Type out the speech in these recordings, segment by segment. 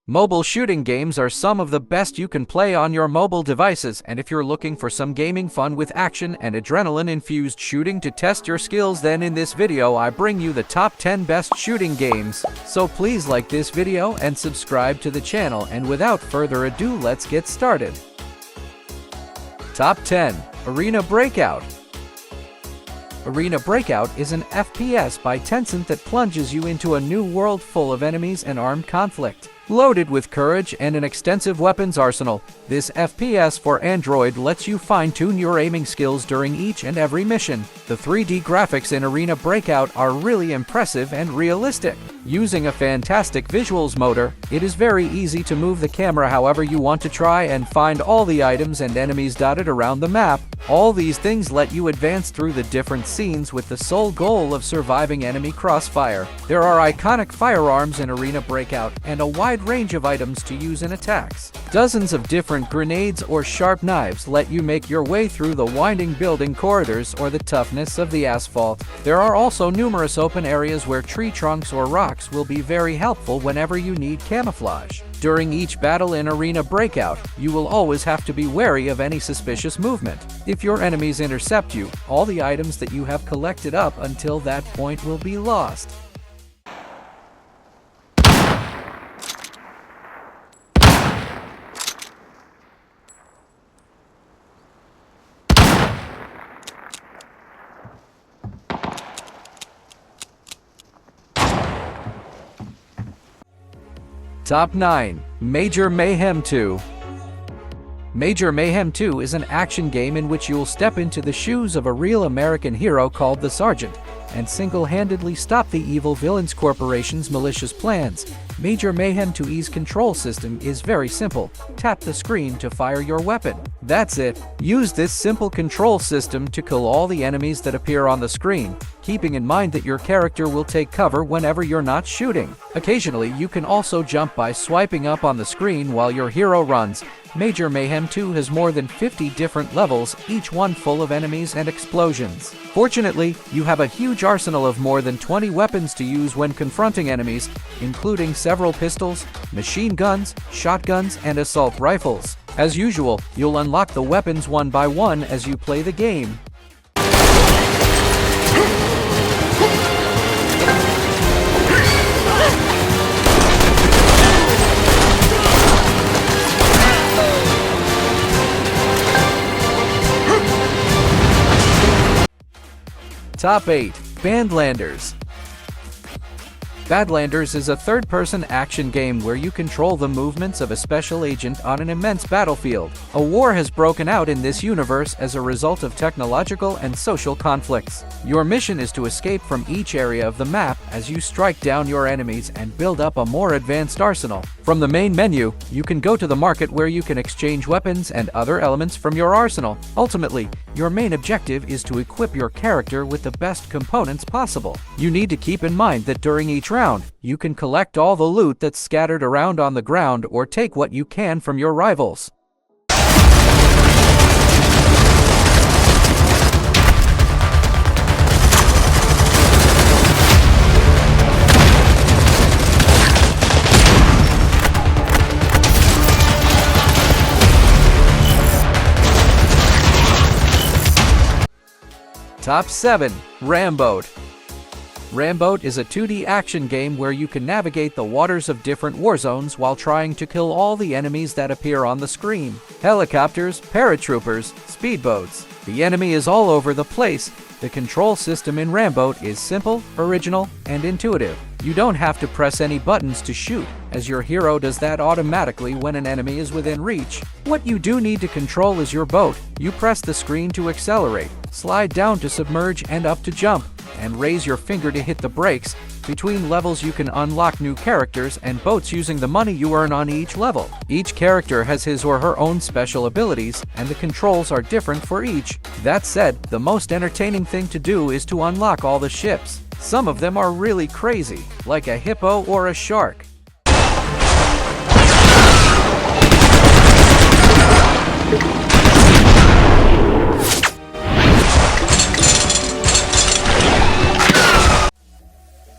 Mobile shooting games are some of the best you can play on your mobile devices, and if you're looking for some gaming fun with action and adrenaline-infused shooting to test your skills, then in this video I bring you the top 10 best shooting games. So please like this video and subscribe to the channel, and without further ado, let's get started. Top 10. Arena Breakout. Arena Breakout is an FPS by Tencent that plunges you into a new world full of enemies and armed conflict. Loaded with courage and an extensive weapons arsenal, this FPS for Android lets you fine-tune your aiming skills during each and every mission. The 3D graphics in Arena Breakout are really impressive and realistic. Using a fantastic visuals motor, it is very easy to move the camera however you want to try and find all the items and enemies dotted around the map. All these things let you advance through the different scenes with the sole goal of surviving enemy crossfire. There are iconic firearms in Arena Breakout and a wide range of items to use in attacks. Dozens of different grenades or sharp knives let you make your way through the winding building corridors or the toughness of the asphalt. There are also numerous open areas where tree trunks or rocks will be very helpful whenever you need camouflage. During each battle in Arena Breakout, you will always have to be wary of any suspicious movement. If your enemies intercept you, all the items that you have collected up until that point will be lost. Top 9. Major Mayhem 2. Major Mayhem 2 is an action game in which you'll step into the shoes of a real American hero called the Sergeant and single-handedly stop the evil villains corporation's malicious plans. Major Mayhem 2's control system is very simple. Tap the screen to fire your weapon. That's it. Use this simple control system to kill all the enemies that appear on the screen, keeping in mind that your character will take cover whenever you're not shooting. Occasionally, you can also jump by swiping up on the screen while your hero runs. Major Mayhem 2 has more than 50 different levels, each one full of enemies and explosions. Fortunately, you have a huge arsenal of more than 20 weapons to use when confronting enemies, including several pistols, machine guns, shotguns, and assault rifles. As usual, you'll unlock the weapons one by one as you play the game. Top 8. Badlanders. Badlanders is a third-person action game where you control the movements of a special agent on an immense battlefield. A war has broken out in this universe as a result of technological and social conflicts. Your mission is to escape from each area of the map as you strike down your enemies and build up a more advanced arsenal. From the main menu, you can go to the market where you can exchange weapons and other elements from your arsenal. Ultimately, your main objective is to equip your character with the best components possible. You need to keep in mind that during each round, you can collect all the loot that's scattered around on the ground or take what you can from your rivals. Top 7. Ramboat. Ramboat is a 2D action game where you can navigate the waters of different war zones while trying to kill all the enemies that appear on the screen. Helicopters, paratroopers, speedboats. The enemy is all over the place. The control system in Ramboat is simple, original, and intuitive. You don't have to press any buttons to shoot, as your hero does that automatically when an enemy is within reach. What you do need to control is your boat. You press the screen to accelerate, slide down to submerge and up to jump, and raise your finger to hit the brakes. Between levels you can unlock new characters and boats using the money you earn on each level. Each character has his or her own special abilities, and the controls are different for each. That said, the most entertaining thing to do is to unlock all the ships. Some of them are really crazy, like a hippo or a shark.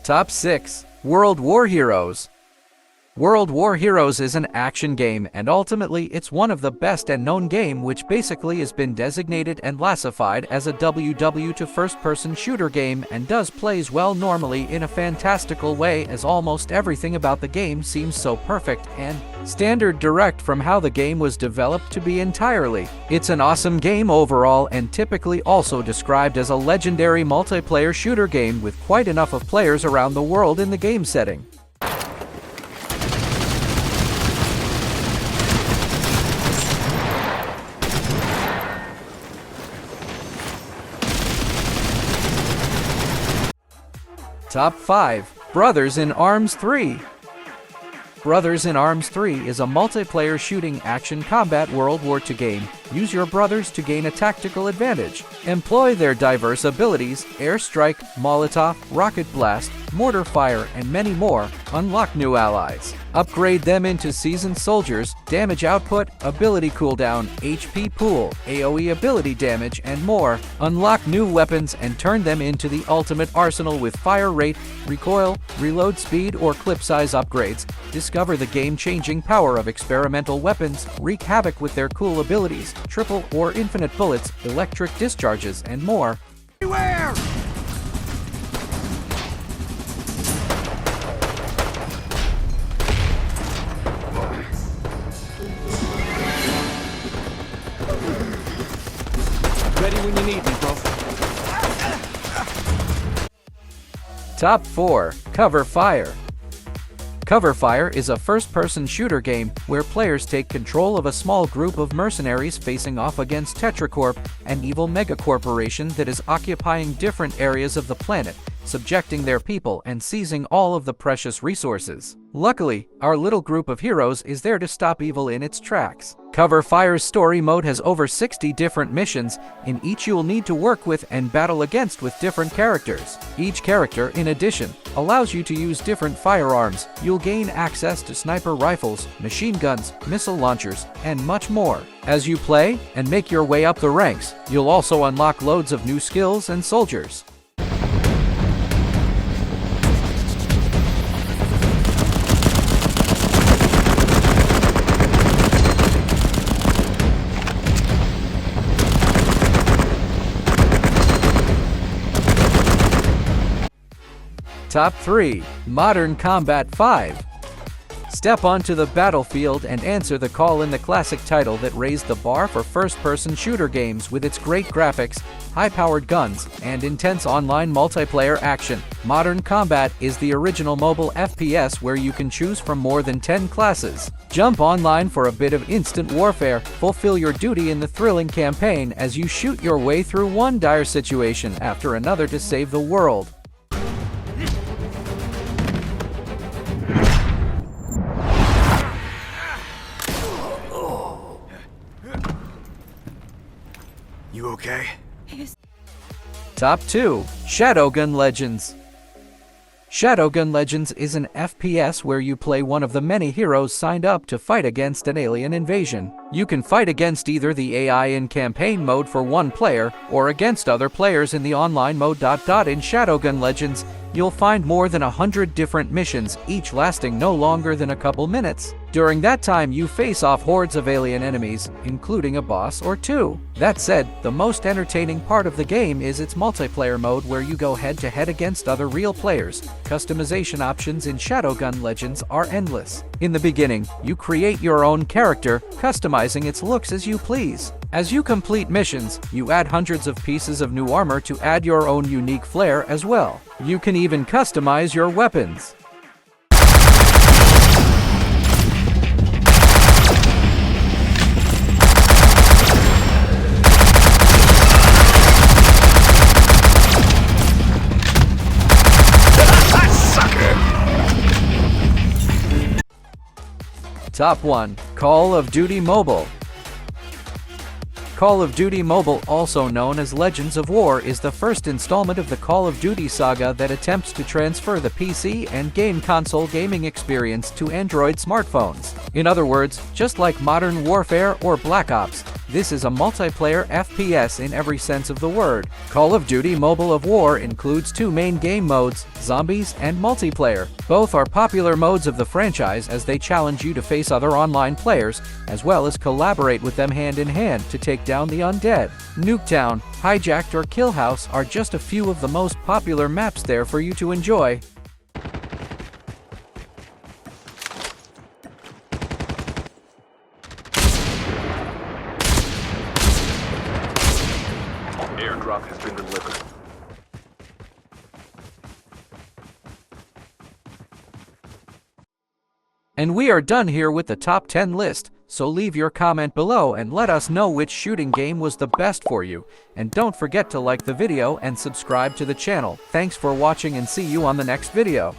Top 6. World War Heroes. World War Heroes is an action game, and ultimately it's one of the best and known game, which basically has been designated and classified as a WW to first-person shooter game, and does plays well normally in a fantastical way, as almost everything about the game seems so perfect and standard direct from how the game was developed to be entirely. It's an awesome game overall, and typically also described as a legendary multiplayer shooter game with quite enough of players around the world in the game setting. Top 5. Brothers in Arms 3. Brothers in Arms 3 is a multiplayer shooting action combat World War II game. Use your brothers to gain a tactical advantage. Employ their diverse abilities: airstrike, Molotov, rocket blast, mortar fire, and many more. Unlock new allies. Upgrade them into seasoned soldiers, damage output, ability cooldown, HP pool, AoE ability damage, and more. Unlock new weapons and turn them into the ultimate arsenal with fire rate, recoil, reload speed, or clip size upgrades. Discover the game-changing power of experimental weapons, wreak havoc with their cool abilities, triple or infinite bullets, electric discharges, and more. Beware! Ready when you need me, bro. Top 4. Cover Fire. Cover Fire is a first-person shooter game where players take control of a small group of mercenaries facing off against Tetracorp, an evil megacorporation that is occupying different areas of the planet, subjecting their people and seizing all of the precious resources. Luckily, our little group of heroes is there to stop evil in its tracks. Cover Fire's story mode has over 60 different missions. In each you'll need to work with and battle against with different characters. Each character, in addition, allows you to use different firearms. You'll gain access to sniper rifles, machine guns, missile launchers, and much more. As you play and make your way up the ranks, you'll also unlock loads of new skills and soldiers. Top 3. Modern Combat 5. Step onto the battlefield and answer the call in the classic title that raised the bar for first-person shooter games with its great graphics, high-powered guns, and intense online multiplayer action. Modern Combat is the original mobile FPS where you can choose from more than 10 classes. Jump online for a bit of instant warfare, fulfill your duty in the thrilling campaign as you shoot your way through one dire situation after another to save the world. You okay? Top 2. Shadowgun Legends. Shadowgun Legends is an FPS where you play one of the many heroes signed up to fight against an alien invasion. You can fight against either the AI in campaign mode for one player, or against other players in the online mode. In Shadowgun Legends, you'll find more than 100 different missions, each lasting no longer than a couple minutes. During that time, you face off hordes of alien enemies, including a boss or two. That said, the most entertaining part of the game is its multiplayer mode where you go head-to-head against other real players. Customization options in Shadowgun Legends are endless. In the beginning, you create your own character, customizing its looks as you please. As you complete missions, you add hundreds of pieces of new armor to add your own unique flair as well. You can even customize your weapons. Top 1. Call of Duty Mobile. Call of Duty Mobile, also known as Legends of War, is the first installment of the Call of Duty saga that attempts to transfer the PC and game console gaming experience to Android smartphones. In other words, just like Modern Warfare or Black Ops, This is a multiplayer FPS in every sense of the word. Call of Duty Mobile of War includes two main game modes, zombies and multiplayer. Both are popular modes of the franchise as they challenge you to face other online players, as well as collaborate with them hand in hand to take down the undead. Nuketown, Hijacked or Kill House are just a few of the most popular maps there for you to enjoy. Airdrop has been delivered. And we are done here with the top 10 list, so leave your comment below and let us know which shooting game was the best for you. And don't forget to like the video and subscribe to the channel. Thanks for watching and see you on the next video.